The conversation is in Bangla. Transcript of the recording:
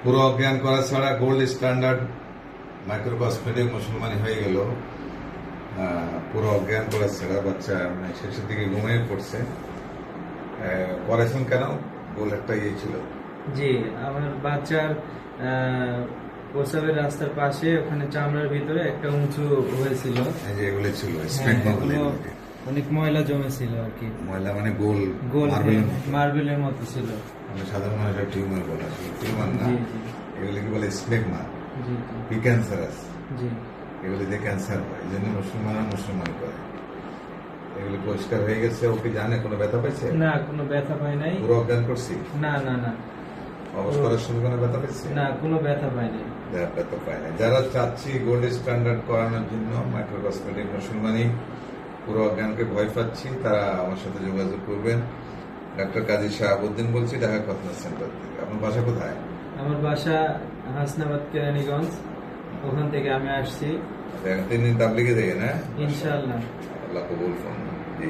পুরো অজ্ঞান করা ছাড়া গোল্ড স্ট্যান্ডার্ড মাইক্রো কসমেটিক মুসলমানি হয়ে গেল। পুরো অজ্ঞান করা ছাড়া বাচ্চা মানে শেষের দিকে ঘুমিয়ে পড়ছে। করেছেন কেন? গোল একটা ইয়ে ছিল। জি, আমার বাচ্চার প্রসাবের রাস্তার পাশে ওখানে চামড়ার ভিতরে একটা উঁচু হয়েছিল, এই যে এগুলো ছিল স্মেগমা বলে ওগুলো এগুলোকে। অনেক ময়লা জমেছিল আর কি। ময়লা মানে গোল গোল মার্বেলের মতো। মার্বেলের মতো ছিল। মানে সাধারণ মানুষের টিউমার বলে, আসলে টিউমার না, জি জি এগুলিকে বলে স্মেগমা, জি প্রিক্যান্সারাস। জি এগুলিতে ক্যান্সার হয়, এই জন্য মুসলমানরা মুসলমান করে। এগুলি পরিষ্কার হয়ে গেছে। ও কি জানে কোনো ব্যথা পাইছে? না, কোনো ব্যথা পাই নাই। পুরো অজ্ঞান করছি? না না না অবশ করার সময় কোনো ব্যথা পাইছে? না, কোনো ব্যথা পাই নাই। ব্যথা পায় না। যারা চাচ্ছি গোল্ড স্ট্যান্ডার্ড করানোর জন্য মাইক্রো কসমেটিক মুসলমানি, পুরো অজ্ঞানকে ভয় পাচ্ছি, তারা আমার সাথে যোগাযোগ করবেন। ডাক্তার কাজী শাহাবুদ্দিন বলছি, ঢাকা কতনা সেন্টার থেকে। আপনার বাসা কোথায়? আমার বাসা হাসনাবাদ, কেরানীগঞ্জ। ওখান থেকে আমি আসছি। 3 দিন তাবলিগে দেয় না? ইনশাআল্লাহ। আল্লাহ কবুল ফরমান। জি।